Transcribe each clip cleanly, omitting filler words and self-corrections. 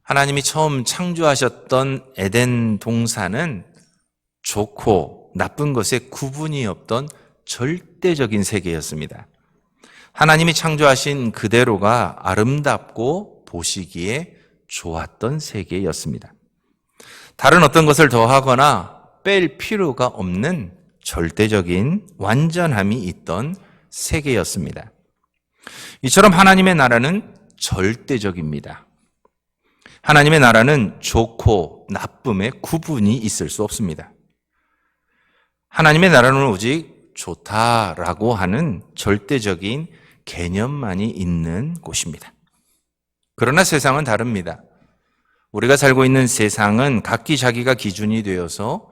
하나님이 처음 창조하셨던 에덴 동산은 좋고 나쁜 것에 구분이 없던 절대적인 세계였습니다. 하나님이 창조하신 그대로가 아름답고 보시기에 좋았던 세계였습니다. 다른 어떤 것을 더하거나 뺄 필요가 없는 절대적인 완전함이 있던 세계였습니다. 이처럼 하나님의 나라는 절대적입니다. 하나님의 나라는 좋고 나쁨의 구분이 있을 수 없습니다. 하나님의 나라는 오직 좋다라고 하는 절대적인 개념만이 있는 곳입니다. 그러나 세상은 다릅니다. 우리가 살고 있는 세상은 각기 자기가 기준이 되어서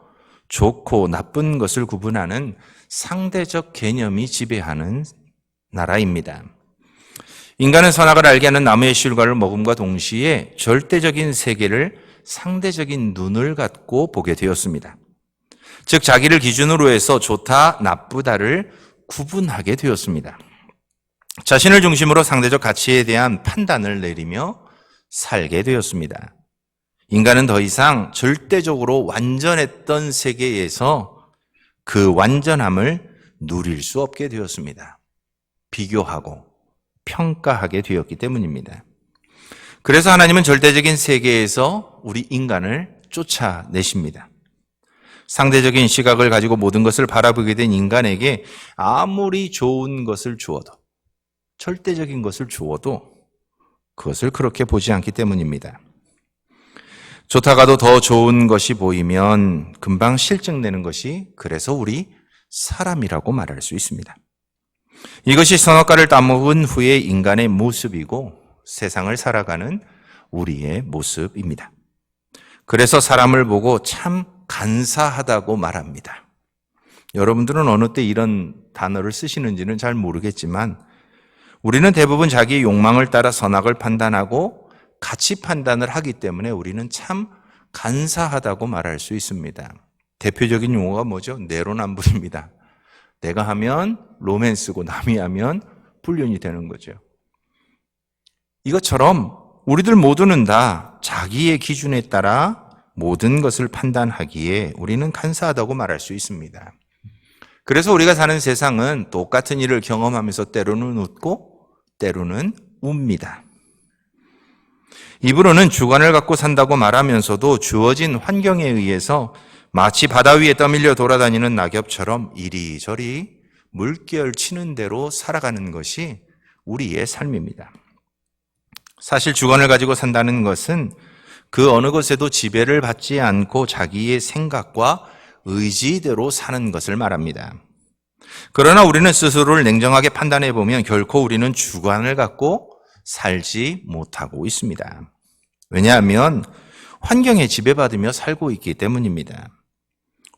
좋고 나쁜 것을 구분하는 상대적 개념이 지배하는 나라입니다. 인간은 선악을 알게 하는 나무의 실과를 먹음과 동시에 절대적인 세계를 상대적인 눈을 갖고 보게 되었습니다. 즉 자기를 기준으로 해서 좋다, 나쁘다를 구분하게 되었습니다. 자신을 중심으로 상대적 가치에 대한 판단을 내리며 살게 되었습니다. 인간은 더 이상 절대적으로 완전했던 세계에서 그 완전함을 누릴 수 없게 되었습니다. 비교하고 평가하게 되었기 때문입니다. 그래서 하나님은 절대적인 세계에서 우리 인간을 쫓아내십니다. 상대적인 시각을 가지고 모든 것을 바라보게 된 인간에게 아무리 좋은 것을 주어도, 절대적인 것을 주어도 그것을 그렇게 보지 않기 때문입니다. 좋다가도 더 좋은 것이 보이면 금방 실증내는 것이 그래서 우리 사람이라고 말할 수 있습니다. 이것이 선악과를 따먹은 후의 인간의 모습이고 세상을 살아가는 우리의 모습입니다. 그래서 사람을 보고 참 간사하다고 말합니다. 여러분들은 어느 때 이런 단어를 쓰시는지는 잘 모르겠지만 우리는 대부분 자기의 욕망을 따라 선악을 판단하고 가치 판단을 하기 때문에 우리는 참 간사하다고 말할 수 있습니다. 대표적인 용어가 뭐죠? 내로남불입니다. 내가 하면 로맨스고 남이 하면 불륜이 되는 거죠. 이것처럼 우리들 모두는 다 자기의 기준에 따라 모든 것을 판단하기에 우리는 간사하다고 말할 수 있습니다. 그래서 우리가 사는 세상은 똑같은 일을 경험하면서 때로는 웃고 때로는 웁니다. 입으로는 주관을 갖고 산다고 말하면서도 주어진 환경에 의해서 마치 바다 위에 떠밀려 돌아다니는 낙엽처럼 이리저리 물결 치는 대로 살아가는 것이 우리의 삶입니다. 사실 주관을 가지고 산다는 것은 그 어느 것에도 지배를 받지 않고 자기의 생각과 의지대로 사는 것을 말합니다. 그러나 우리는 스스로를 냉정하게 판단해 보면 결코 우리는 주관을 갖고 살지 못하고 있습니다. 왜냐하면 환경에 지배받으며 살고 있기 때문입니다.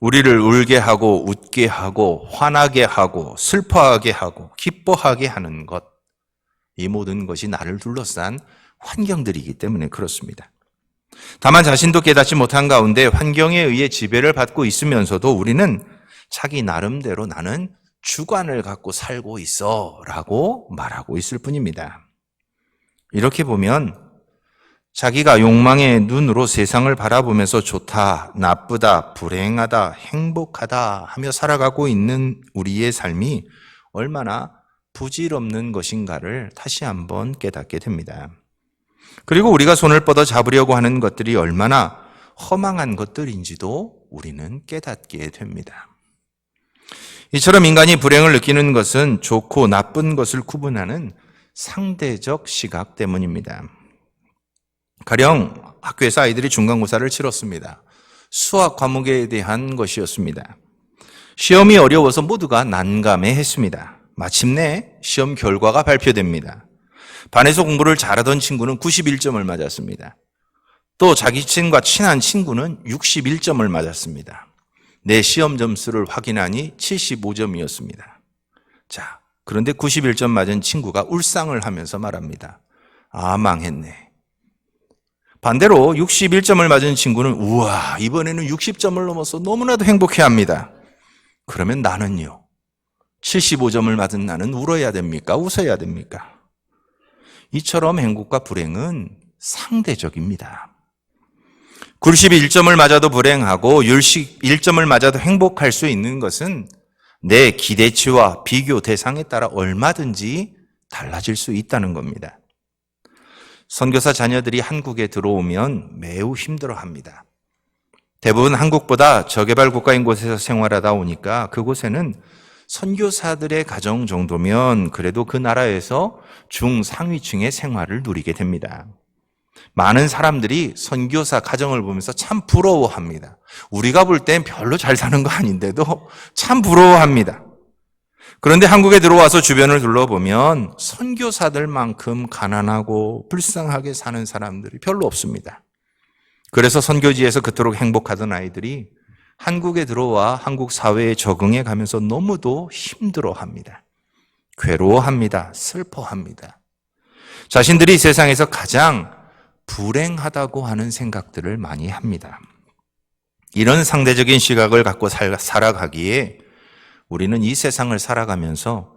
우리를 울게 하고 웃게 하고 화나게 하고 슬퍼하게 하고 기뻐하게 하는 것, 이 모든 것이 나를 둘러싼 환경들이기 때문에 그렇습니다. 다만 자신도 깨닫지 못한 가운데 환경에 의해 지배를 받고 있으면서도 우리는 자기 나름대로 나는 주관을 갖고 살고 있어 라고 말하고 있을 뿐입니다. 이렇게 보면 자기가 욕망의 눈으로 세상을 바라보면서 좋다, 나쁘다, 불행하다, 행복하다 하며 살아가고 있는 우리의 삶이 얼마나 부질없는 것인가를 다시 한번 깨닫게 됩니다. 그리고 우리가 손을 뻗어 잡으려고 하는 것들이 얼마나 허망한 것들인지도 우리는 깨닫게 됩니다. 이처럼 인간이 불행을 느끼는 것은 좋고 나쁜 것을 구분하는 상대적 시각 때문입니다. 가령 학교에서 아이들이 중간고사를 치렀습니다. 수학 과목에 대한 것이었습니다. 시험이 어려워서 모두가 난감해했습니다. 마침내 시험 결과가 발표됩니다. 반에서 공부를 잘하던 친구는 91점을 맞았습니다. 또 자기 친구와 친한 친구는 61점을 맞았습니다. 내 시험 점수를 확인하니 75점이었습니다. 자, 그런데 91점 맞은 친구가 울상을 하면서 말합니다. 아, 망했네. 반대로 61점을 맞은 친구는 우와, 이번에는 60점을 넘어서 너무나도 행복해합니다. 그러면 나는요, 75점을 맞은 나는 울어야 됩니까? 웃어야 됩니까? 이처럼 행복과 불행은 상대적입니다. 굴십 1점을 맞아도 불행하고 율식 1점을 맞아도 행복할 수 있는 것은 내 기대치와 비교 대상에 따라 얼마든지 달라질 수 있다는 겁니다. 선교사 자녀들이 한국에 들어오면 매우 힘들어합니다. 대부분 한국보다 저개발 국가인 곳에서 생활하다 오니까 그곳에는 선교사들의 가정 정도면 그래도 그 나라에서 중상위층의 생활을 누리게 됩니다. 많은 사람들이 선교사 가정을 보면서 참 부러워합니다. 우리가 볼 땐 별로 잘 사는 거 아닌데도 참 부러워합니다. 그런데 한국에 들어와서 주변을 둘러보면 선교사들만큼 가난하고 불쌍하게 사는 사람들이 별로 없습니다. 그래서 선교지에서 그토록 행복하던 아이들이 한국에 들어와 한국 사회에 적응해 가면서 너무도 힘들어합니다. 괴로워합니다. 슬퍼합니다. 자신들이 세상에서 가장 불행하다고 하는 생각들을 많이 합니다. 이런 상대적인 시각을 갖고 살아가기에 우리는 이 세상을 살아가면서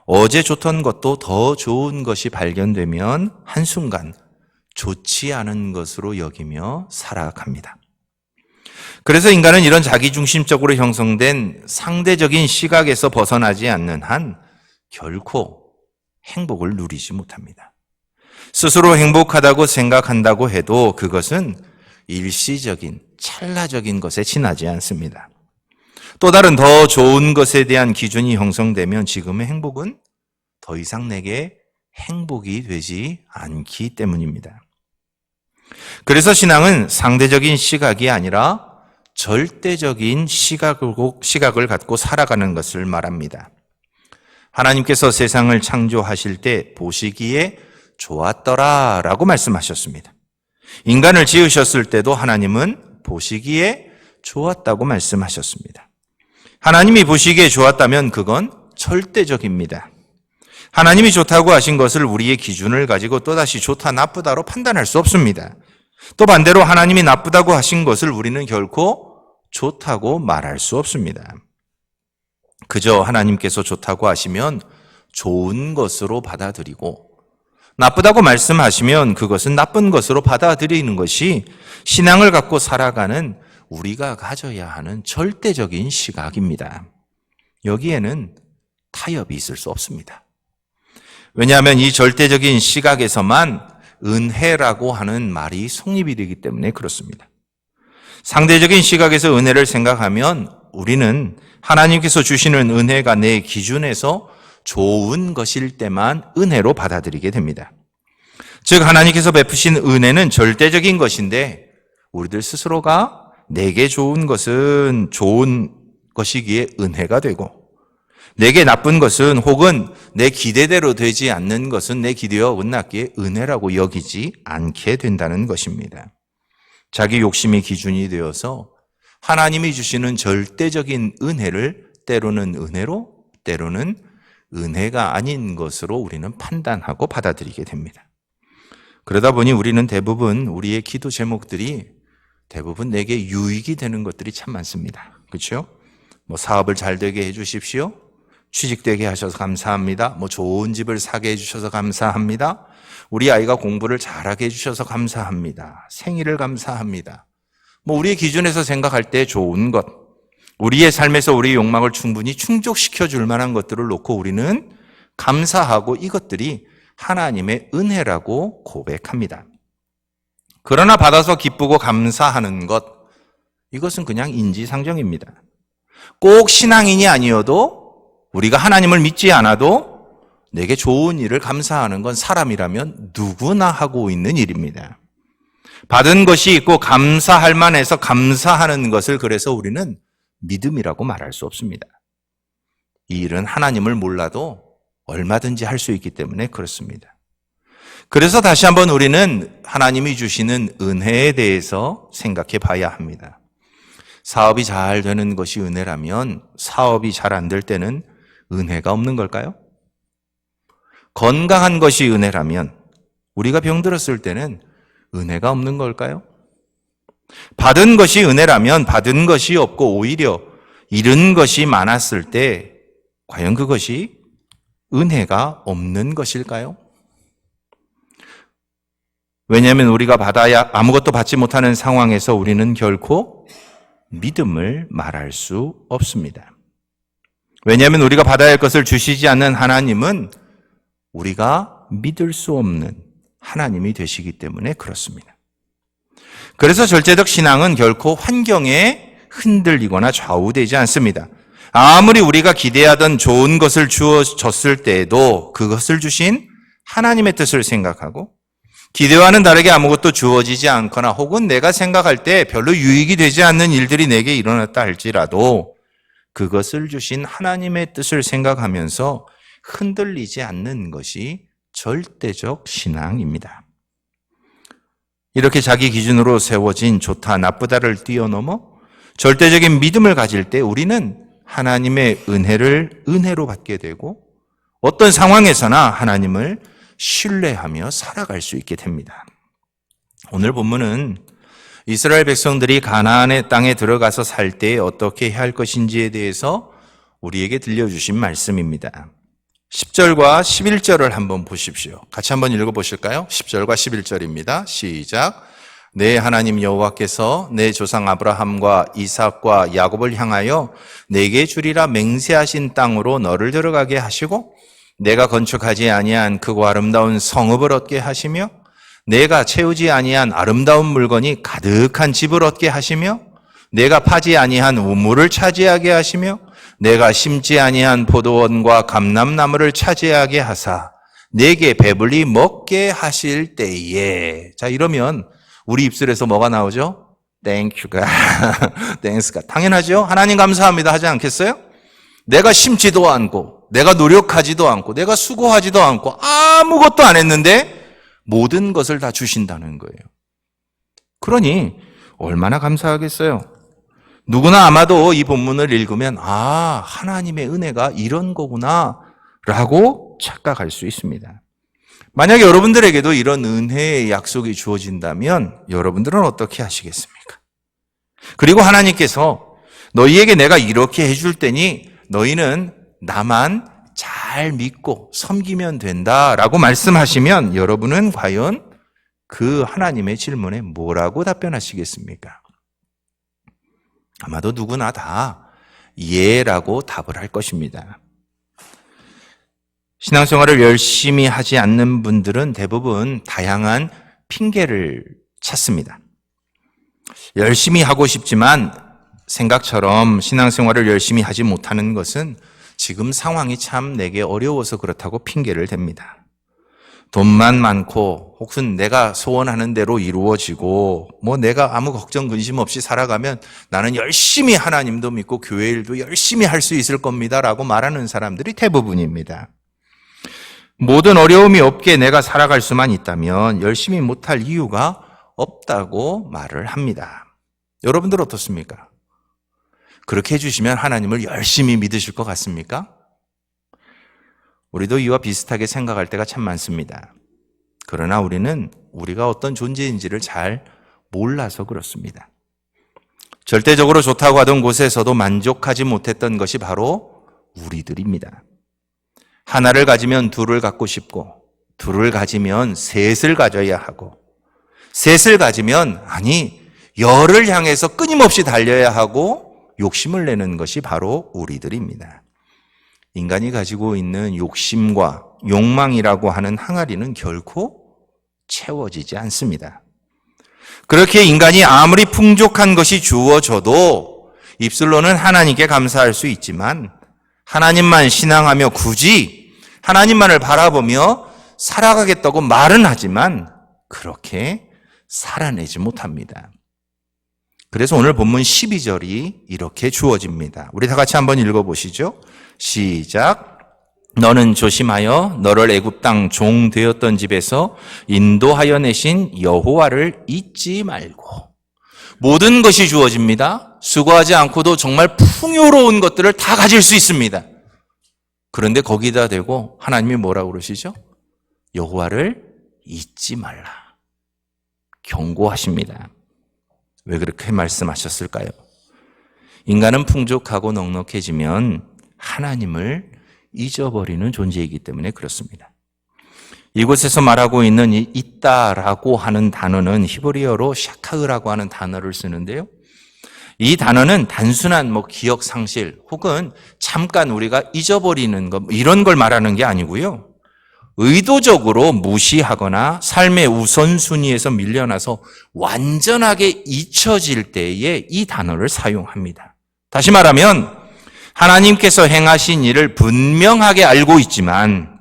어제 좋던 것도 더 좋은 것이 발견되면 한순간 좋지 않은 것으로 여기며 살아갑니다. 그래서 인간은 이런 자기중심적으로 형성된 상대적인 시각에서 벗어나지 않는 한 결코 행복을 누리지 못합니다. 스스로 행복하다고 생각한다고 해도 그것은 일시적인, 찰나적인 것에 지나지 않습니다. 또 다른 더 좋은 것에 대한 기준이 형성되면 지금의 행복은 더 이상 내게 행복이 되지 않기 때문입니다. 그래서 신앙은 상대적인 시각이 아니라 절대적인 시각을 갖고 살아가는 것을 말합니다. 하나님께서 세상을 창조하실 때 보시기에 좋았더라라고 말씀하셨습니다. 인간을 지으셨을 때도 하나님은 보시기에 좋았다고 말씀하셨습니다. 하나님이 보시기에 좋았다면 그건 절대적입니다. 하나님이 좋다고 하신 것을 우리의 기준을 가지고 또다시 좋다 나쁘다로 판단할 수 없습니다. 또 반대로 하나님이 나쁘다고 하신 것을 우리는 결코 좋다고 말할 수 없습니다. 그저 하나님께서 좋다고 하시면 좋은 것으로 받아들이고 나쁘다고 말씀하시면 그것은 나쁜 것으로 받아들이는 것이 신앙을 갖고 살아가는 우리가 가져야 하는 절대적인 시각입니다. 여기에는 타협이 있을 수 없습니다. 왜냐하면 이 절대적인 시각에서만 은혜라고 하는 말이 성립이 되기 때문에 그렇습니다. 상대적인 시각에서 은혜를 생각하면 우리는 하나님께서 주시는 은혜가 내 기준에서 좋은 것일 때만 은혜로 받아들이게 됩니다. 즉 하나님께서 베푸신 은혜는 절대적인 것인데 우리들 스스로가 내게 좋은 것은 좋은 것이기에 은혜가 되고 내게 나쁜 것은 혹은 내 기대대로 되지 않는 것은 내 기대와 어긋났기에 은혜라고 여기지 않게 된다는 것입니다. 자기 욕심이 기준이 되어서 하나님이 주시는 절대적인 은혜를 때로는 은혜로 때로는 은혜가 아닌 것으로 우리는 판단하고 받아들이게 됩니다. 그러다 보니 우리는 대부분 우리의 기도 제목들이 대부분 내게 유익이 되는 것들이 참 많습니다. 그렇죠? 사업을 잘 되게 해 주십시오. 취직되게 하셔서 감사합니다. 좋은 집을 사게 해 주셔서 감사합니다. 우리 아이가 공부를 잘하게 해 주셔서 감사합니다. 생일을 감사합니다. 우리의 기준에서 생각할 때 좋은 것, 우리의 삶에서 우리의 욕망을 충분히 충족시켜 줄 만한 것들을 놓고 우리는 감사하고 이것들이 하나님의 은혜라고 고백합니다. 그러나 받아서 기쁘고 감사하는 것, 이것은 그냥 인지상정입니다. 꼭 신앙인이 아니어도 우리가 하나님을 믿지 않아도 내게 좋은 일을 감사하는 건 사람이라면 누구나 하고 있는 일입니다. 받은 것이 있고 감사할 만해서 감사하는 것을 그래서 우리는 믿음이라고 말할 수 없습니다. 이 일은 하나님을 몰라도 얼마든지 할 수 있기 때문에 그렇습니다. 그래서 다시 한번 우리는 하나님이 주시는 은혜에 대해서 생각해 봐야 합니다. 사업이 잘 되는 것이 은혜라면 사업이 잘 안 될 때는 은혜가 없는 걸까요? 건강한 것이 은혜라면 우리가 병들었을 때는 은혜가 없는 걸까요? 받은 것이 은혜라면 받은 것이 없고 오히려 잃은 것이 많았을 때 과연 그것이 은혜가 없는 것일까요? 왜냐하면 우리가 받아야 아무것도 받지 못하는 상황에서 우리는 결코 믿음을 말할 수 없습니다. 왜냐하면 우리가 받아야 할 것을 주시지 않는 하나님은 우리가 믿을 수 없는 하나님이 되시기 때문에 그렇습니다. 그래서 절대적 신앙은 결코 환경에 흔들리거나 좌우되지 않습니다. 아무리 우리가 기대하던 좋은 것을 주어졌을 때에도 그것을 주신 하나님의 뜻을 생각하고 기대와는 다르게 아무것도 주어지지 않거나 혹은 내가 생각할 때 별로 유익이 되지 않는 일들이 내게 일어났다 할지라도 그것을 주신 하나님의 뜻을 생각하면서 흔들리지 않는 것이 절대적 신앙입니다. 이렇게 자기 기준으로 세워진 좋다, 나쁘다를 뛰어넘어 절대적인 믿음을 가질 때 우리는 하나님의 은혜를 은혜로 받게 되고 어떤 상황에서나 하나님을 신뢰하며 살아갈 수 있게 됩니다. 오늘 본문은 이스라엘 백성들이 가나안의 땅에 들어가서 살 때 어떻게 해야 할 것인지에 대해서 우리에게 들려주신 말씀입니다. 10절과 11절을 한번 보십시오. 같이 한번 읽어보실까요? 10절과 11절입니다. 시작. 내 하나님 여호와께서 내 조상 아브라함과 이삭과 야곱을 향하여 내게 주리라 맹세하신 땅으로 너를 들어가게 하시고 내가 건축하지 아니한 크고 아름다운 성읍을 얻게 하시며 내가 채우지 아니한 아름다운 물건이 가득한 집을 얻게 하시며 내가 파지 아니한 우물을 차지하게 하시며 내가 심지 아니한 포도원과 감람나무를 차지하게 하사 내게 배불리 먹게 하실 때에. 자, 이러면 우리 입술에서 뭐가 나오죠? 땡큐가 땡스가 당연하죠. 하나님 감사합니다 하지 않겠어요? 내가 심지도 않고 내가 노력하지도 않고 내가 수고하지도 않고 아무것도 안 했는데 모든 것을 다 주신다는 거예요. 그러니 얼마나 감사하겠어요. 누구나 아마도 이 본문을 읽으면 하나님의 은혜가 이런 거구나 라고 착각할 수 있습니다. 만약에 여러분들에게도 이런 은혜의 약속이 주어진다면 여러분들은 어떻게 하시겠습니까? 그리고 하나님께서 너희에게 내가 이렇게 해줄 테니 너희는 나만 잘 믿고 섬기면 된다라고 말씀하시면 여러분은 과연 그 하나님의 질문에 뭐라고 답변하시겠습니까? 아마도 누구나 다 예라고 답을 할 것입니다. 신앙생활을 열심히 하지 않는 분들은 대부분 다양한 핑계를 찾습니다. 열심히 하고 싶지만 생각처럼 신앙생활을 열심히 하지 못하는 것은 지금 상황이 참 내게 어려워서 그렇다고 핑계를 댑니다. 돈만 많고 혹은 내가 소원하는 대로 이루어지고 내가 아무 걱정 근심 없이 살아가면 나는 열심히 하나님도 믿고 교회 일도 열심히 할 수 있을 겁니다 라고 말하는 사람들이 대부분입니다. 모든 어려움이 없게 내가 살아갈 수만 있다면 열심히 못할 이유가 없다고 말을 합니다. 여러분들 어떻습니까? 그렇게 해주시면 하나님을 열심히 믿으실 것 같습니까? 우리도 이와 비슷하게 생각할 때가 참 많습니다. 그러나 우리는 우리가 어떤 존재인지를 잘 몰라서 그렇습니다. 절대적으로 좋다고 하던 곳에서도 만족하지 못했던 것이 바로 우리들입니다. 하나를 가지면 둘을 갖고 싶고 둘을 가지면 셋을 가져야 하고 셋을 가지면 열을 향해서 끊임없이 달려야 하고 욕심을 내는 것이 바로 우리들입니다. 인간이 가지고 있는 욕심과 욕망이라고 하는 항아리는 결코 채워지지 않습니다. 그렇게 인간이 아무리 풍족한 것이 주어져도 입술로는 하나님께 감사할 수 있지만 하나님만 신앙하며 굳이 하나님만을 바라보며 살아가겠다고 말은 하지만 그렇게 살아내지 못합니다. 그래서 오늘 본문 12절이 이렇게 주어집니다. 우리 다 같이 한번 읽어보시죠. 시작. 너는 조심하여 너를 애굽 땅 종 되었던 집에서 인도하여 내신 여호와를 잊지 말고. 모든 것이 주어집니다. 수고하지 않고도 정말 풍요로운 것들을 다 가질 수 있습니다. 그런데 거기다 대고 하나님이 뭐라고 그러시죠? 여호와를 잊지 말라. 경고하십니다. 왜 그렇게 말씀하셨을까요? 인간은 풍족하고 넉넉해지면 하나님을 잊어버리는 존재이기 때문에 그렇습니다. 이곳에서 말하고 있는 이 있다라고 하는 단어는 히브리어로 샤카흐라고 하는 단어를 쓰는데요. 이 단어는 단순한 기억 상실 혹은 잠깐 우리가 잊어버리는 것 이런 걸 말하는 게 아니고요. 의도적으로 무시하거나 삶의 우선순위에서 밀려나서 완전하게 잊혀질 때에 이 단어를 사용합니다. 다시 말하면 하나님께서 행하신 일을 분명하게 알고 있지만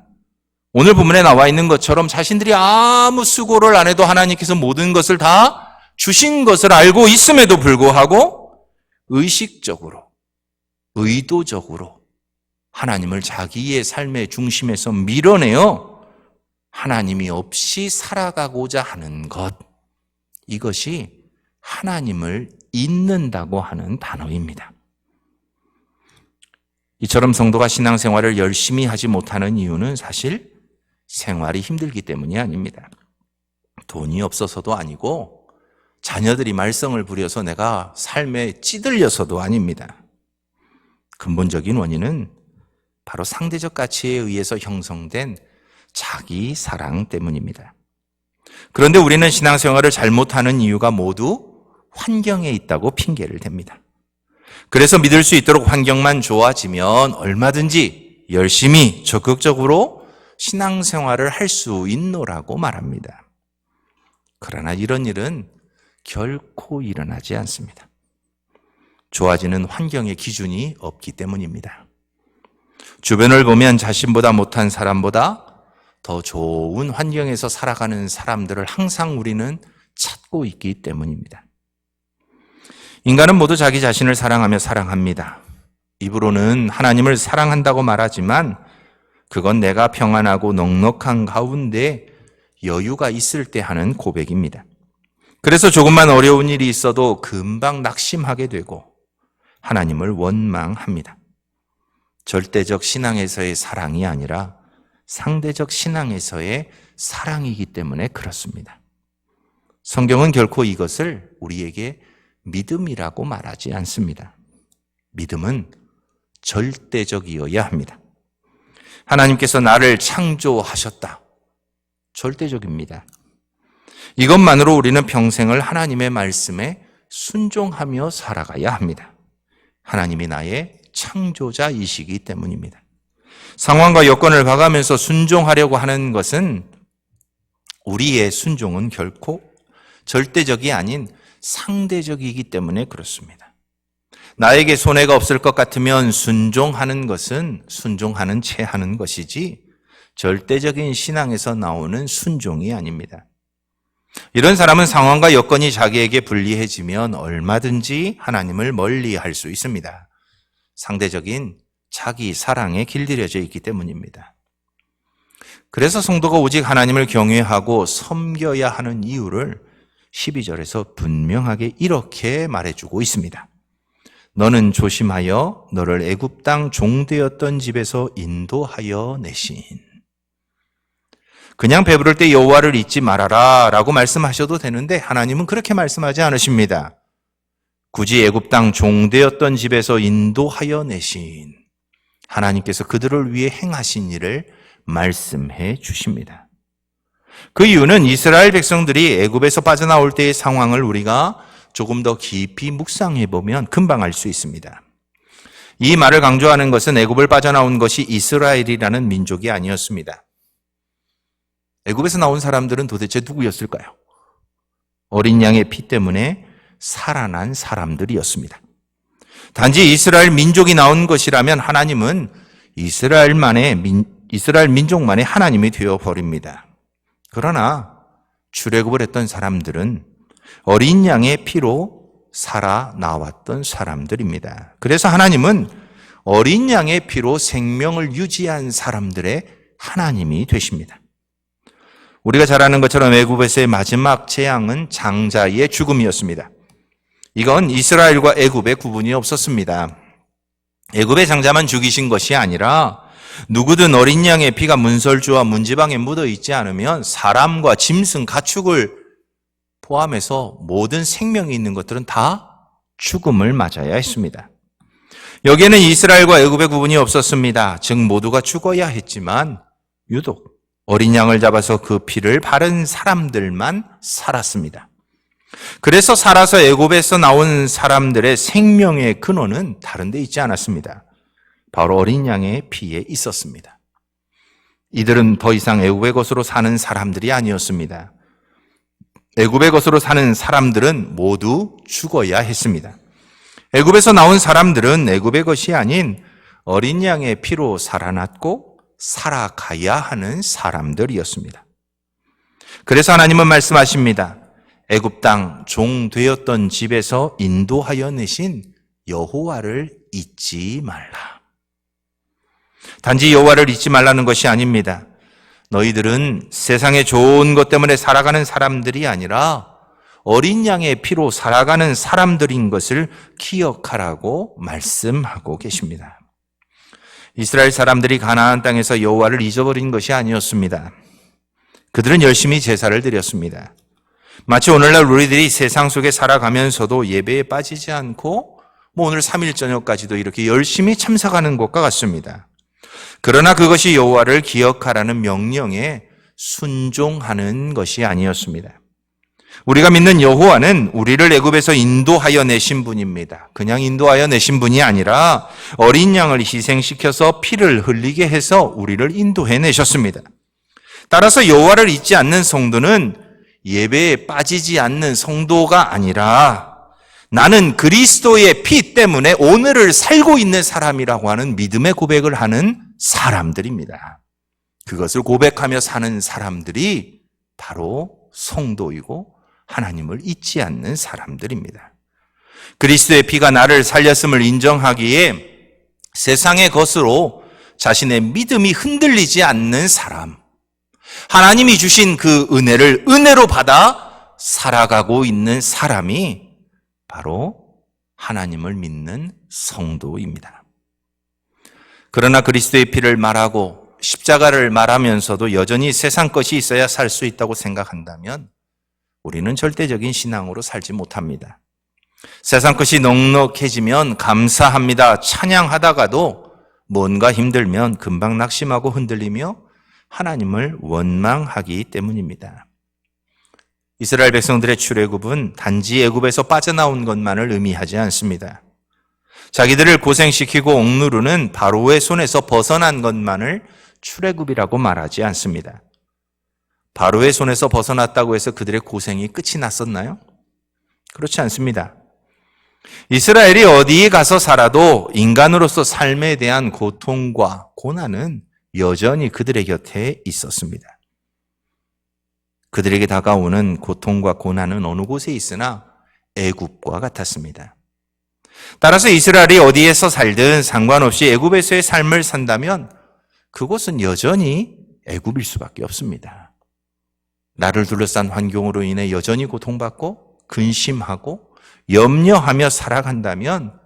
오늘 본문에 나와 있는 것처럼 자신들이 아무 수고를 안 해도 하나님께서 모든 것을 다 주신 것을 알고 있음에도 불구하고 의식적으로, 의도적으로 하나님을 자기의 삶의 중심에서 밀어내어 하나님이 없이 살아가고자 하는 것, 이것이 하나님을 잊는다고 하는 단어입니다. 이처럼 성도가 신앙생활을 열심히 하지 못하는 이유는 사실 생활이 힘들기 때문이 아닙니다. 돈이 없어서도 아니고 자녀들이 말썽을 부려서 내가 삶에 찌들려서도 아닙니다. 근본적인 원인은 바로 상대적 가치에 의해서 형성된 자기 사랑 때문입니다. 그런데 우리는 신앙생활을 잘못하는 이유가 모두 환경에 있다고 핑계를 댑니다. 그래서 믿을 수 있도록 환경만 좋아지면 얼마든지 열심히 적극적으로 신앙생활을 할 수 있노라고 말합니다. 그러나 이런 일은 결코 일어나지 않습니다. 좋아지는 환경의 기준이 없기 때문입니다. 주변을 보면 자신보다 못한 사람보다 더 좋은 환경에서 살아가는 사람들을 항상 우리는 찾고 있기 때문입니다. 인간은 모두 자기 자신을 사랑하며 사랑합니다. 입으로는 하나님을 사랑한다고 말하지만 그건 내가 평안하고 넉넉한 가운데 여유가 있을 때 하는 고백입니다. 그래서 조금만 어려운 일이 있어도 금방 낙심하게 되고 하나님을 원망합니다. 절대적 신앙에서의 사랑이 아니라 상대적 신앙에서의 사랑이기 때문에 그렇습니다. 성경은 결코 이것을 우리에게 믿음이라고 말하지 않습니다. 믿음은 절대적이어야 합니다. 하나님께서 나를 창조하셨다. 절대적입니다. 이것만으로 우리는 평생을 하나님의 말씀에 순종하며 살아가야 합니다. 하나님이 나의 창조자이시기 때문입니다. 상황과 여건을 봐가면서 순종하려고 하는 것은 우리의 순종은 결코 절대적이 아닌 상대적이기 때문에 그렇습니다. 나에게 손해가 없을 것 같으면 순종하는 것은 순종하는 채 하는 것이지 절대적인 신앙에서 나오는 순종이 아닙니다. 이런 사람은 상황과 여건이 자기에게 불리해지면 얼마든지 하나님을 멀리할 수 있습니다. 상대적인 자기 사랑에 길들여져 있기 때문입니다. 그래서 성도가 오직 하나님을 경외하고 섬겨야 하는 이유를 12절에서 분명하게 이렇게 말해주고 있습니다. 너는 조심하여 너를 애굽 땅 종되었던 집에서 인도하여 내신. 그냥 배부를 때 여호와를 잊지 말아라 라고 말씀하셔도 되는데 하나님은 그렇게 말씀하지 않으십니다. 굳이 애굽 땅 종되었던 집에서 인도하여 내신 하나님께서 그들을 위해 행하신 일을 말씀해 주십니다. 그 이유는 이스라엘 백성들이 애굽에서 빠져나올 때의 상황을 우리가 조금 더 깊이 묵상해 보면 금방 알 수 있습니다. 이 말을 강조하는 것은 애굽을 빠져나온 것이 이스라엘이라는 민족이 아니었습니다. 애굽에서 나온 사람들은 도대체 누구였을까요? 어린 양의 피 때문에 살아난 사람들이었습니다. 단지 이스라엘 민족이 나온 것이라면 하나님은 이스라엘 민족만의 하나님이 되어버립니다. 그러나 출애굽을 했던 사람들은 어린 양의 피로 살아나왔던 사람들입니다. 그래서 하나님은 어린 양의 피로 생명을 유지한 사람들의 하나님이 되십니다. 우리가 잘 아는 것처럼 애굽에서의 마지막 재앙은 장자의 죽음이었습니다. 이건 이스라엘과 애굽의 구분이 없었습니다. 애굽의 장자만 죽이신 것이 아니라 누구든 어린 양의 피가 문설주와 문지방에 묻어 있지 않으면 사람과 짐승, 가축을 포함해서 모든 생명이 있는 것들은 다 죽음을 맞아야 했습니다. 여기에는 이스라엘과 애굽의 구분이 없었습니다. 즉 모두가 죽어야 했지만 유독 어린 양을 잡아서 그 피를 바른 사람들만 살았습니다. 그래서 살아서 애굽에서 나온 사람들의 생명의 근원은 다른 데 있지 않았습니다. 바로 어린 양의 피에 있었습니다. 이들은 더 이상 애굽의 것으로 사는 사람들이 아니었습니다. 애굽의 것으로 사는 사람들은 모두 죽어야 했습니다. 애굽에서 나온 사람들은 애굽의 것이 아닌 어린 양의 피로 살아났고 살아가야 하는 사람들이었습니다. 그래서 하나님은 말씀하십니다. 애굽 땅 종 되었던 집에서 인도하여 내신 여호와를 잊지 말라. 단지 여호와를 잊지 말라는 것이 아닙니다. 너희들은 세상의 좋은 것 때문에 살아가는 사람들이 아니라 어린 양의 피로 살아가는 사람들인 것을 기억하라고 말씀하고 계십니다. 이스라엘 사람들이 가나안 땅에서 여호와를 잊어버린 것이 아니었습니다. 그들은 열심히 제사를 드렸습니다. 마치 오늘날 우리들이 세상 속에 살아가면서도 예배에 빠지지 않고 오늘 3일 저녁까지도 이렇게 열심히 참석하는 것과 같습니다. 그러나 그것이 여호와를 기억하라는 명령에 순종하는 것이 아니었습니다. 우리가 믿는 여호와는 우리를 애굽에서 인도하여 내신 분입니다. 그냥 인도하여 내신 분이 아니라 어린 양을 희생시켜서 피를 흘리게 해서 우리를 인도해 내셨습니다. 따라서 여호와를 잊지 않는 성도는 예배에 빠지지 않는 성도가 아니라 나는 그리스도의 피 때문에 오늘을 살고 있는 사람이라고 하는 믿음의 고백을 하는 사람들입니다. 그것을 고백하며 사는 사람들이 바로 성도이고 하나님을 잊지 않는 사람들입니다. 그리스도의 피가 나를 살렸음을 인정하기에 세상의 것으로 자신의 믿음이 흔들리지 않는 사람, 하나님이 주신 그 은혜를 은혜로 받아 살아가고 있는 사람이 바로 하나님을 믿는 성도입니다. 그러나 그리스도의 피를 말하고 십자가를 말하면서도 여전히 세상 것이 있어야 살 수 있다고 생각한다면 우리는 절대적인 신앙으로 살지 못합니다. 세상 것이 넉넉해지면 감사합니다. 찬양하다가도 뭔가 힘들면 금방 낙심하고 흔들리며 하나님을 원망하기 때문입니다. 이스라엘 백성들의 출애굽은 단지 애굽에서 빠져나온 것만을 의미하지 않습니다. 자기들을 고생시키고 억누르는 바로의 손에서 벗어난 것만을 출애굽이라고 말하지 않습니다. 바로의 손에서 벗어났다고 해서 그들의 고생이 끝이 났었나요? 그렇지 않습니다. 이스라엘이 어디에 가서 살아도 인간으로서 삶에 대한 고통과 고난은 여전히 그들의 곁에 있었습니다. 그들에게 다가오는 고통과 고난은 어느 곳에 있으나 애굽과 같았습니다. 따라서 이스라엘이 어디에서 살든 상관없이 애굽에서의 삶을 산다면 그곳은 여전히 애굽일 수밖에 없습니다. 나를 둘러싼 환경으로 인해 여전히 고통받고 근심하고 염려하며 살아간다면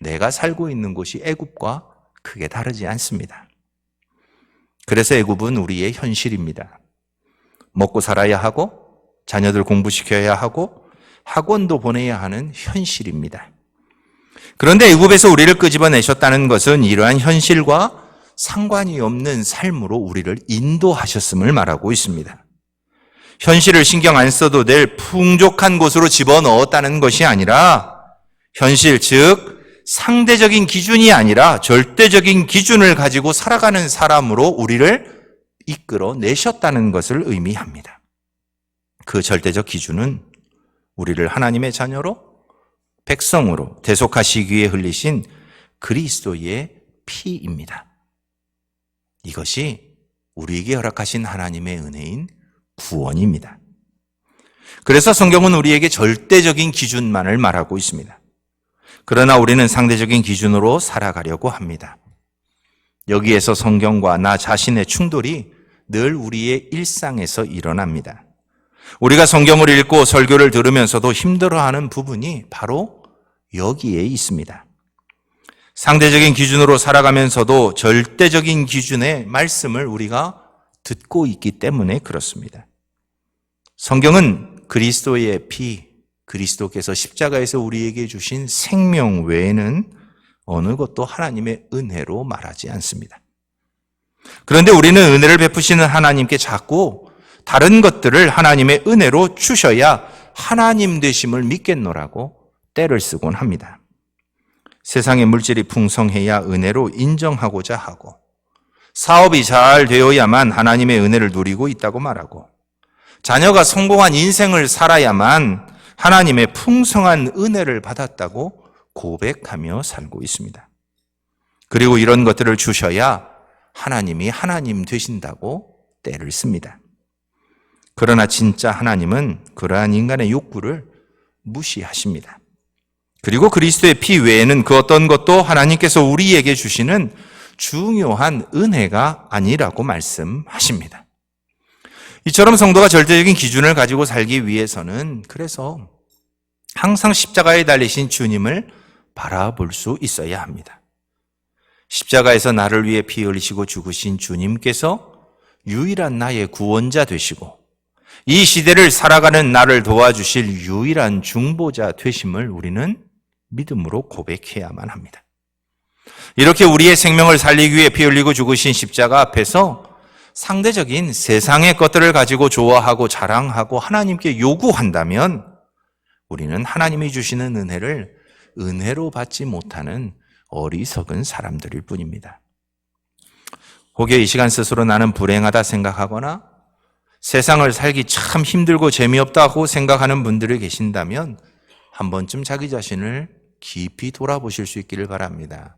내가 살고 있는 곳이 애굽과 크게 다르지 않습니다. 그래서 애굽은 우리의 현실입니다. 먹고 살아야 하고 자녀들 공부시켜야 하고 학원도 보내야 하는 현실입니다. 그런데 애굽에서 우리를 끄집어내셨다는 것은 이러한 현실과 상관이 없는 삶으로 우리를 인도하셨음을 말하고 있습니다. 현실을 신경 안 써도 될 풍족한 곳으로 집어넣었다는 것이 아니라 현실, 즉 상대적인 기준이 아니라 절대적인 기준을 가지고 살아가는 사람으로 우리를 이끌어 내셨다는 것을 의미합니다. 그 절대적 기준은 우리를 하나님의 자녀로 백성으로 대속하시기 위해 흘리신 그리스도의 피입니다. 이것이 우리에게 허락하신 하나님의 은혜인 구원입니다. 그래서 성경은 우리에게 절대적인 기준만을 말하고 있습니다. 그러나 우리는 상대적인 기준으로 살아가려고 합니다. 여기에서 성경과 나 자신의 충돌이 늘 우리의 일상에서 일어납니다. 우리가 성경을 읽고 설교를 들으면서도 힘들어하는 부분이 바로 여기에 있습니다. 상대적인 기준으로 살아가면서도 절대적인 기준의 말씀을 우리가 듣고 있기 때문에 그렇습니다. 성경은 그리스도의 피, 그리스도께서 십자가에서 우리에게 주신 생명 외에는 어느 것도 하나님의 은혜로 말하지 않습니다. 그런데 우리는 은혜를 베푸시는 하나님께 자꾸 다른 것들을 하나님의 은혜로 주셔야 하나님 되심을 믿겠노라고 떼를 쓰곤 합니다. 세상의 물질이 풍성해야 은혜로 인정하고자 하고, 사업이 잘 되어야만 하나님의 은혜를 누리고 있다고 말하고, 자녀가 성공한 인생을 살아야만 하나님의 풍성한 은혜를 받았다고 고백하며 살고 있습니다. 그리고 이런 것들을 주셔야 하나님이 하나님 되신다고 떼를 씁니다. 그러나 진짜 하나님은 그러한 인간의 욕구를 무시하십니다. 그리고 그리스도의 피 외에는 그 어떤 것도 하나님께서 우리에게 주시는 중요한 은혜가 아니라고 말씀하십니다. 이처럼 성도가 절대적인 기준을 가지고 살기 위해서는 그래서 항상 십자가에 달리신 주님을 바라볼 수 있어야 합니다. 십자가에서 나를 위해 피 흘리시고 죽으신 주님께서 유일한 나의 구원자 되시고 이 시대를 살아가는 나를 도와주실 유일한 중보자 되심을 우리는 믿음으로 고백해야만 합니다. 이렇게 우리의 생명을 살리기 위해 피 흘리고 죽으신 십자가 앞에서 상대적인 세상의 것들을 가지고 좋아하고 자랑하고 하나님께 요구한다면 우리는 하나님이 주시는 은혜를 은혜로 받지 못하는 어리석은 사람들일 뿐입니다. 혹여 이 시간 스스로 나는 불행하다 생각하거나 세상을 살기 참 힘들고 재미없다고 생각하는 분들이 계신다면 한 번쯤 자기 자신을 깊이 돌아보실 수 있기를 바랍니다.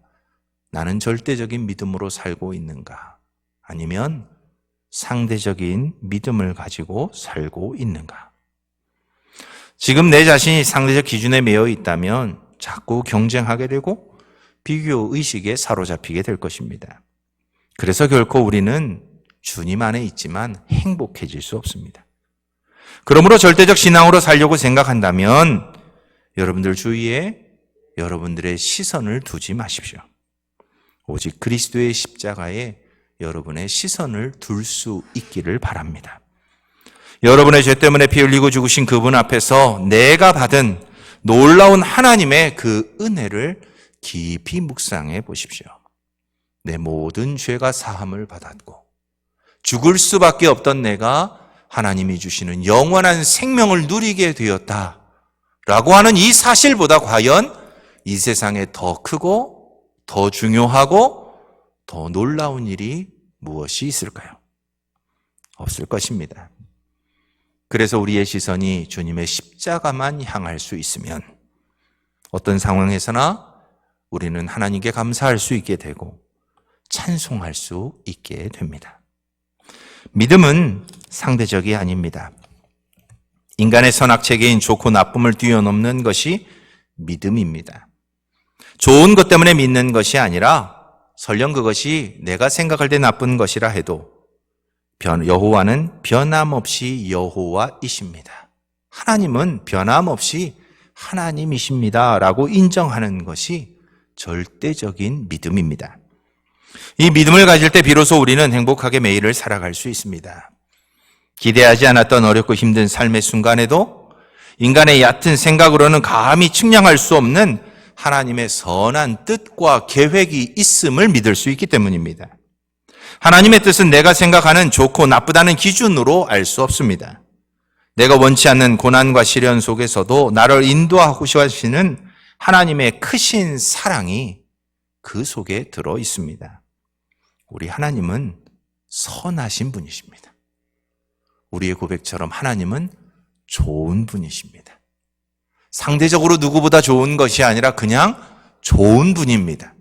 나는 절대적인 믿음으로 살고 있는가? 아니면 상대적인 믿음을 가지고 살고 있는가? 지금 내 자신이 상대적 기준에 매여 있다면 자꾸 경쟁하게 되고 비교 의식에 사로잡히게 될 것입니다. 그래서 결코 우리는 주님 안에 있지만 행복해질 수 없습니다. 그러므로 절대적 신앙으로 살려고 생각한다면 여러분들 주위에 여러분들의 시선을 두지 마십시오. 오직 그리스도의 십자가에 여러분의 시선을 둘 수 있기를 바랍니다. 여러분의 죄 때문에 피 흘리고 죽으신 그분 앞에서 내가 받은 놀라운 하나님의 그 은혜를 깊이 묵상해 보십시오. 내 모든 죄가 사함을 받았고 죽을 수밖에 없던 내가 하나님이 주시는 영원한 생명을 누리게 되었다라고 하는 이 사실보다 과연 이 세상에 더 크고 더 중요하고 더 놀라운 일이 무엇이 있을까요? 없을 것입니다. 그래서 우리의 시선이 주님의 십자가만 향할 수 있으면 어떤 상황에서나 우리는 하나님께 감사할 수 있게 되고 찬송할 수 있게 됩니다. 믿음은 상대적이 아닙니다. 인간의 선악체계인 좋고 나쁨을 뛰어넘는 것이 믿음입니다. 좋은 것 때문에 믿는 것이 아니라 설령 그것이 내가 생각할 때 나쁜 것이라 해도 여호와는 변함없이 여호와이십니다. 하나님은 변함없이 하나님이십니다. 라고 인정하는 것이 절대적인 믿음입니다. 이 믿음을 가질 때 비로소 우리는 행복하게 매일을 살아갈 수 있습니다. 기대하지 않았던 어렵고 힘든 삶의 순간에도 인간의 얕은 생각으로는 감히 측량할 수 없는 하나님의 선한 뜻과 계획이 있음을 믿을 수 있기 때문입니다. 하나님의 뜻은 내가 생각하는 좋고 나쁘다는 기준으로 알 수 없습니다. 내가 원치 않는 고난과 시련 속에서도 나를 인도하고 하시는 하나님의 크신 사랑이 그 속에 들어 있습니다. 우리 하나님은 선하신 분이십니다. 우리의 고백처럼 하나님은 좋은 분이십니다. 상대적으로 누구보다 좋은 것이 아니라 그냥 좋은 분입니다.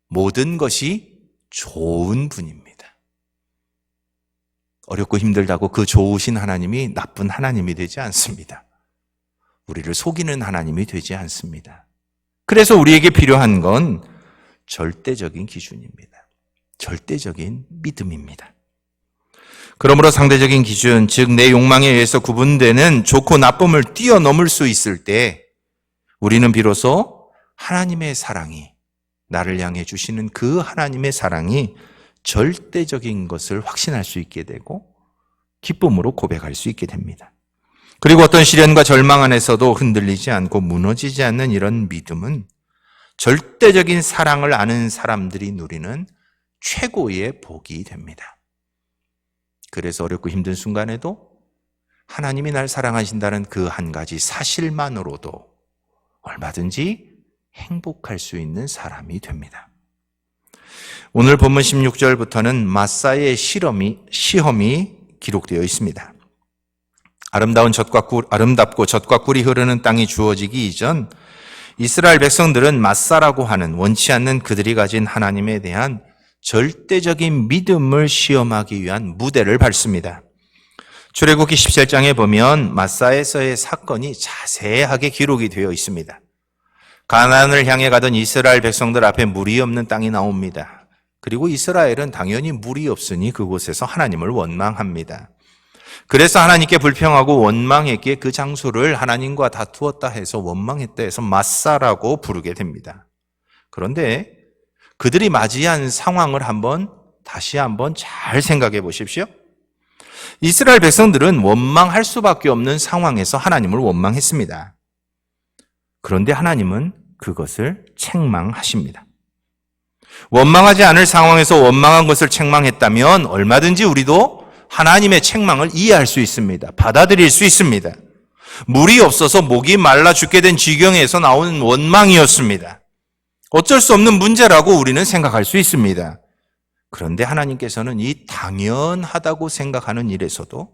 모든 것이 좋은 분입니다. 어렵고 힘들다고 그 좋으신 하나님이 나쁜 하나님이 되지 않습니다. 우리를 속이는 하나님이 되지 않습니다. 그래서 우리에게 필요한 건 절대적인 기준입니다. 절대적인 믿음입니다. 그러므로 상대적인 기준, 즉 내 욕망에 의해서 구분되는 좋고 나쁨을 뛰어넘을 수 있을 때 우리는 비로소 하나님의 사랑이, 나를 향해 주시는 그 하나님의 사랑이 절대적인 것을 확신할 수 있게 되고 기쁨으로 고백할 수 있게 됩니다. 그리고 어떤 시련과 절망 안에서도 흔들리지 않고 무너지지 않는 이런 믿음은 절대적인 사랑을 아는 사람들이 누리는 최고의 복이 됩니다. 그래서 어렵고 힘든 순간에도 하나님이 날 사랑하신다는 그 한 가지 사실만으로도 얼마든지 행복할 수 있는 사람이 됩니다. 오늘 본문 16절부터는 마사의 시험이 기록되어 있습니다. 아름답고 젖과 꿀이 흐르는 땅이 주어지기 이전 이스라엘 백성들은 마사라고 하는 원치 않는 그들이 가진 하나님에 대한 절대적인 믿음을 시험하기 위한 무대를 밟습니다. 출애굽기 17장에 보면 마사에서의 사건이 자세하게 기록이 되어 있습니다. 가나안을 향해 가던 이스라엘 백성들 앞에 물이 없는 땅이 나옵니다. 그리고 이스라엘은 당연히 물이 없으니 그곳에서 하나님을 원망합니다. 그래서 하나님께 불평하고 원망했기에 그 장소를 하나님과 다투었다 해서 원망했다 해서 마사라고 부르게 됩니다. 그런데 그들이 맞이한 상황을 다시 한번 잘 생각해 보십시오. 이스라엘 백성들은 원망할 수밖에 없는 상황에서 하나님을 원망했습니다. 그런데 하나님은 그것을 책망하십니다. 원망하지 않을 상황에서 원망한 것을 책망했다면 얼마든지 우리도 하나님의 책망을 이해할 수 있습니다. 받아들일 수 있습니다. 물이 없어서 목이 말라 죽게 된 지경에서 나온 원망이었습니다. 어쩔 수 없는 문제라고 우리는 생각할 수 있습니다. 그런데 하나님께서는 이 당연하다고 생각하는 일에서도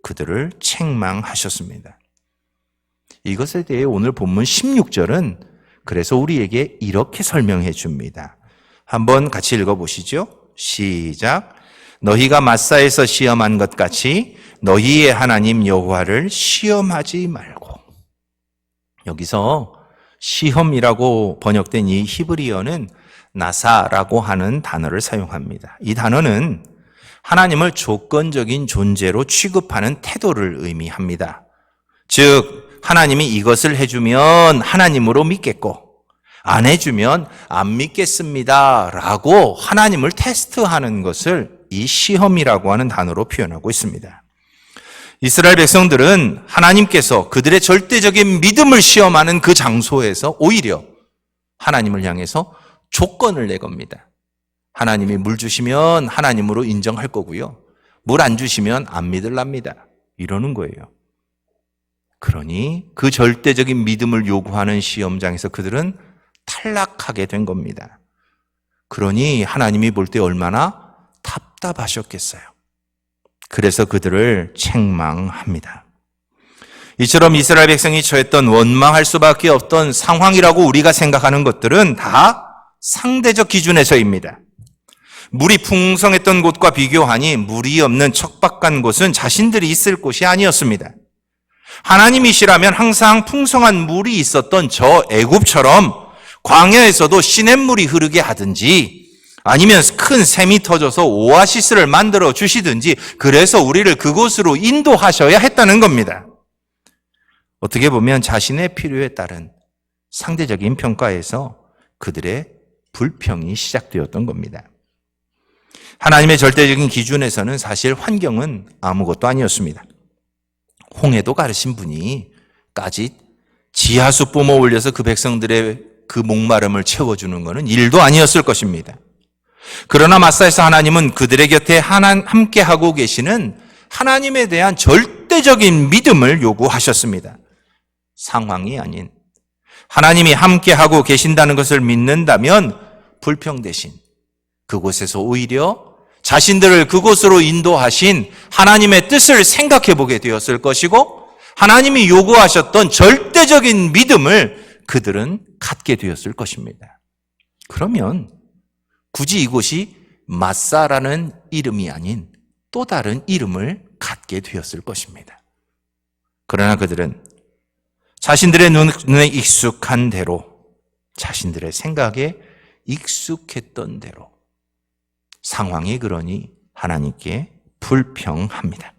그들을 책망하셨습니다. 이것에 대해 오늘 본문 16절은 그래서 우리에게 이렇게 설명해 줍니다. 한번 같이 읽어보시죠. 시작. 너희가 마사에서 시험한 것 같이 너희의 하나님 여호와를 시험하지 말고. 여기서 시험이라고 번역된 이 히브리어는 나사라고 하는 단어를 사용합니다. 이 단어는 하나님을 조건적인 존재로 취급하는 태도를 의미합니다. 즉 하나님이 이것을 해주면 하나님으로 믿겠고 안 해주면 안 믿겠습니다 라고 하나님을 테스트하는 것을 이 시험이라고 하는 단어로 표현하고 있습니다. 이스라엘 백성들은 하나님께서 그들의 절대적인 믿음을 시험하는 그 장소에서 오히려 하나님을 향해서 조건을 내겁니다. 하나님이 물 주시면 하나님으로 인정할 거고요. 물 안 주시면 안 믿을랍니다. 이러는 거예요. 그러니 그 절대적인 믿음을 요구하는 시험장에서 그들은 탈락하게 된 겁니다. 그러니 하나님이 볼 때 얼마나 답답하셨겠어요. 그래서 그들을 책망합니다. 이처럼 이스라엘 백성이 처했던 원망할 수밖에 없던 상황이라고 우리가 생각하는 것들은 다 상대적 기준에서입니다. 물이 풍성했던 곳과 비교하니 물이 없는 척박한 곳은 자신들이 있을 곳이 아니었습니다. 하나님이시라면 항상 풍성한 물이 있었던 저 애굽처럼 광야에서도 시냇물이 흐르게 하든지 아니면 큰 샘이 터져서 오아시스를 만들어 주시든지 그래서 우리를 그곳으로 인도하셔야 했다는 겁니다. 어떻게 보면 자신의 필요에 따른 상대적인 평가에서 그들의 불평이 시작되었던 겁니다. 하나님의 절대적인 기준에서는 사실 환경은 아무것도 아니었습니다. 홍해도 가르신 분이 까짓 지하수 뿜어 올려서 그 백성들의 그 목마름을 채워주는 것은 일도 아니었을 것입니다. 그러나 마사에서 하나님은 그들의 곁에 함께하고 계시는 하나님에 대한 절대적인 믿음을 요구하셨습니다. 상황이 아닌 하나님이 함께하고 계신다는 것을 믿는다면 불평 대신 그곳에서 오히려 자신들을 그곳으로 인도하신 하나님의 뜻을 생각해 보게 되었을 것이고 하나님이 요구하셨던 절대적인 믿음을 그들은 갖게 되었을 것입니다. 그러면 굳이 이곳이 마사라는 이름이 아닌 또 다른 이름을 갖게 되었을 것입니다. 그러나 그들은 자신들의 눈에 익숙한 대로 자신들의 생각에 익숙했던 대로 상황이 그러니 하나님께 불평합니다.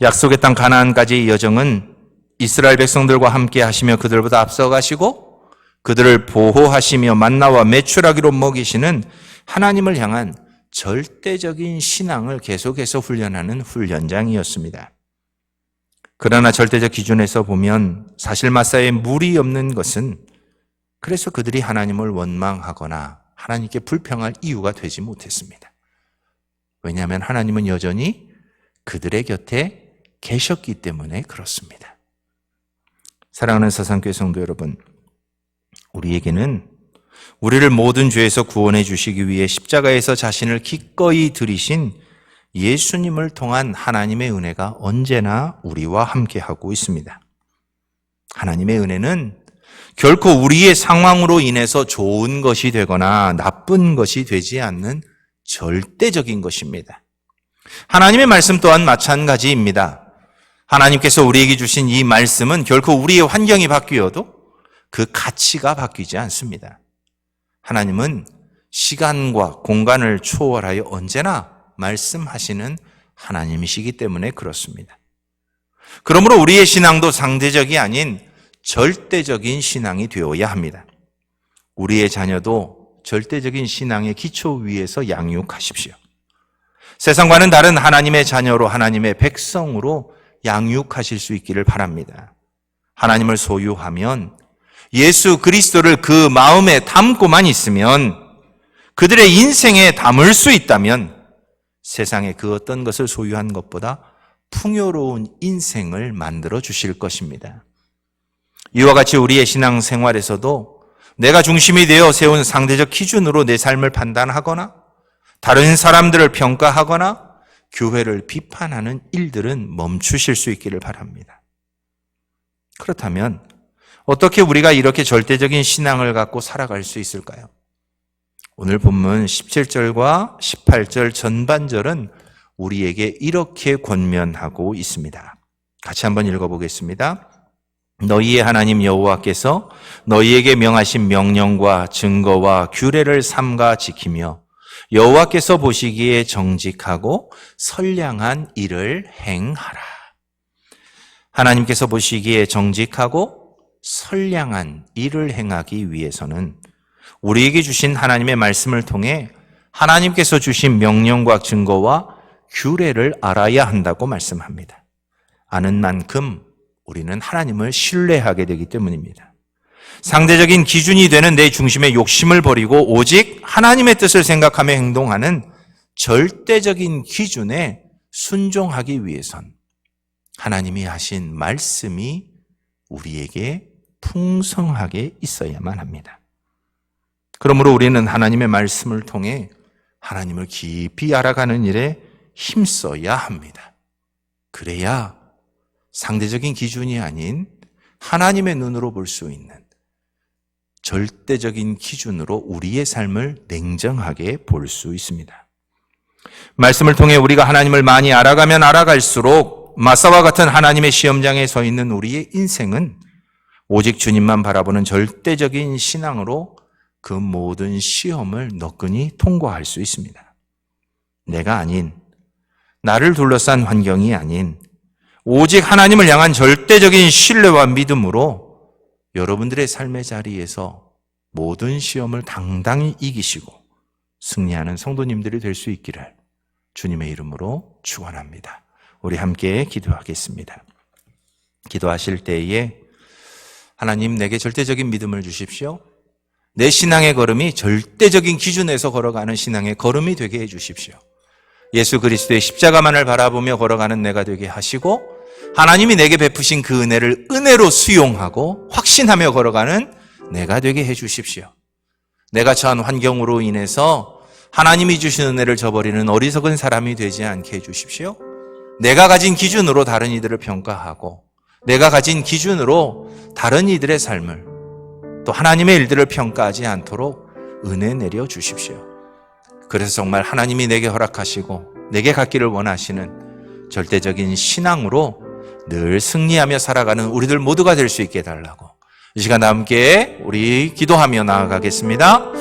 약속의 땅 가나안까지의 여정은 이스라엘 백성들과 함께 하시며 그들보다 앞서가시고 그들을 보호하시며 만나와 메추라기로 먹이시는 하나님을 향한 절대적인 신앙을 계속해서 훈련하는 훈련장이었습니다. 그러나 절대적 기준에서 보면 사실 마사에 물이 없는 것은 그래서 그들이 하나님을 원망하거나 하나님께 불평할 이유가 되지 못했습니다. 왜냐하면 하나님은 여전히 그들의 곁에 계셨기 때문에 그렇습니다. 사랑하는 서산교회 성도 여러분, 우리에게는 우리를 모든 죄에서 구원해 주시기 위해 십자가에서 자신을 기꺼이 들이신 예수님을 통한 하나님의 은혜가 언제나 우리와 함께하고 있습니다. 하나님의 은혜는 결코 우리의 상황으로 인해서 좋은 것이 되거나 나쁜 것이 되지 않는 절대적인 것입니다. 하나님의 말씀 또한 마찬가지입니다. 하나님께서 우리에게 주신 이 말씀은 결코 우리의 환경이 바뀌어도 그 가치가 바뀌지 않습니다. 하나님은 시간과 공간을 초월하여 언제나 말씀하시는 하나님이시기 때문에 그렇습니다. 그러므로 우리의 신앙도 상대적이 아닌 절대적인 신앙이 되어야 합니다. 우리의 자녀도 절대적인 신앙의 기초 위에서 양육하십시오. 세상과는 다른 하나님의 자녀로, 하나님의 백성으로 양육하실 수 있기를 바랍니다. 하나님을 소유하면, 예수 그리스도를 그 마음에 담고만 있으면, 그들의 인생에 담을 수 있다면 세상에 그 어떤 것을 소유한 것보다 풍요로운 인생을 만들어 주실 것입니다. 이와 같이 우리의 신앙생활에서도 내가 중심이 되어 세운 상대적 기준으로 내 삶을 판단하거나 다른 사람들을 평가하거나 교회를 비판하는 일들은 멈추실 수 있기를 바랍니다. 그렇다면 어떻게 우리가 이렇게 절대적인 신앙을 갖고 살아갈 수 있을까요? 오늘 본문 17절과 18절 전반절은 우리에게 이렇게 권면하고 있습니다. 같이 한번 읽어보겠습니다. 너희의 하나님 여호와께서 너희에게 명하신 명령과 증거와 규례를 삼가 지키며 여호와께서 보시기에 정직하고 선량한 일을 행하라. 하나님께서 보시기에 정직하고 선량한 일을 행하기 위해서는 우리에게 주신 하나님의 말씀을 통해 하나님께서 주신 명령과 증거와 규례를 알아야 한다고 말씀합니다. 아는 만큼 우리는 하나님을 신뢰하게 되기 때문입니다. 상대적인 기준이 되는 내 중심의 욕심을 버리고 오직 하나님의 뜻을 생각하며 행동하는 절대적인 기준에 순종하기 위해선 하나님이 하신 말씀이 우리에게 풍성하게 있어야만 합니다. 그러므로 우리는 하나님의 말씀을 통해 하나님을 깊이 알아가는 일에 힘써야 합니다. 그래야 상대적인 기준이 아닌 하나님의 눈으로 볼 수 있는 절대적인 기준으로 우리의 삶을 냉정하게 볼 수 있습니다. 말씀을 통해 우리가 하나님을 많이 알아가면 알아갈수록 마사와 같은 하나님의 시험장에 서 있는 우리의 인생은 오직 주님만 바라보는 절대적인 신앙으로 그 모든 시험을 너끈히 통과할 수 있습니다. 내가 아닌, 나를 둘러싼 환경이 아닌 오직 하나님을 향한 절대적인 신뢰와 믿음으로 여러분들의 삶의 자리에서 모든 시험을 당당히 이기시고 승리하는 성도님들이 될 수 있기를 주님의 이름으로 축원합니다. 우리 함께 기도하겠습니다. 기도하실 때에 하나님, 내게 절대적인 믿음을 주십시오. 내 신앙의 걸음이 절대적인 기준에서 걸어가는 신앙의 걸음이 되게 해 주십시오. 예수 그리스도의 십자가만을 바라보며 걸어가는 내가 되게 하시고 하나님이 내게 베푸신 그 은혜를 은혜로 수용하고 확신하며 걸어가는 내가 되게 해 주십시오. 내가 처한 환경으로 인해서 하나님이 주신 은혜를 저버리는 어리석은 사람이 되지 않게 해 주십시오. 내가 가진 기준으로 다른 이들을 평가하고 내가 가진 기준으로 다른 이들의 삶을 또 하나님의 일들을 평가하지 않도록 은혜 내려 주십시오. 그래서 정말 하나님이 내게 허락하시고 내게 갖기를 원하시는 절대적인 신앙으로 늘 승리하며 살아가는 우리들 모두가 될 수 있게 해달라고 이 시간 함께 우리 기도하며 나아가겠습니다.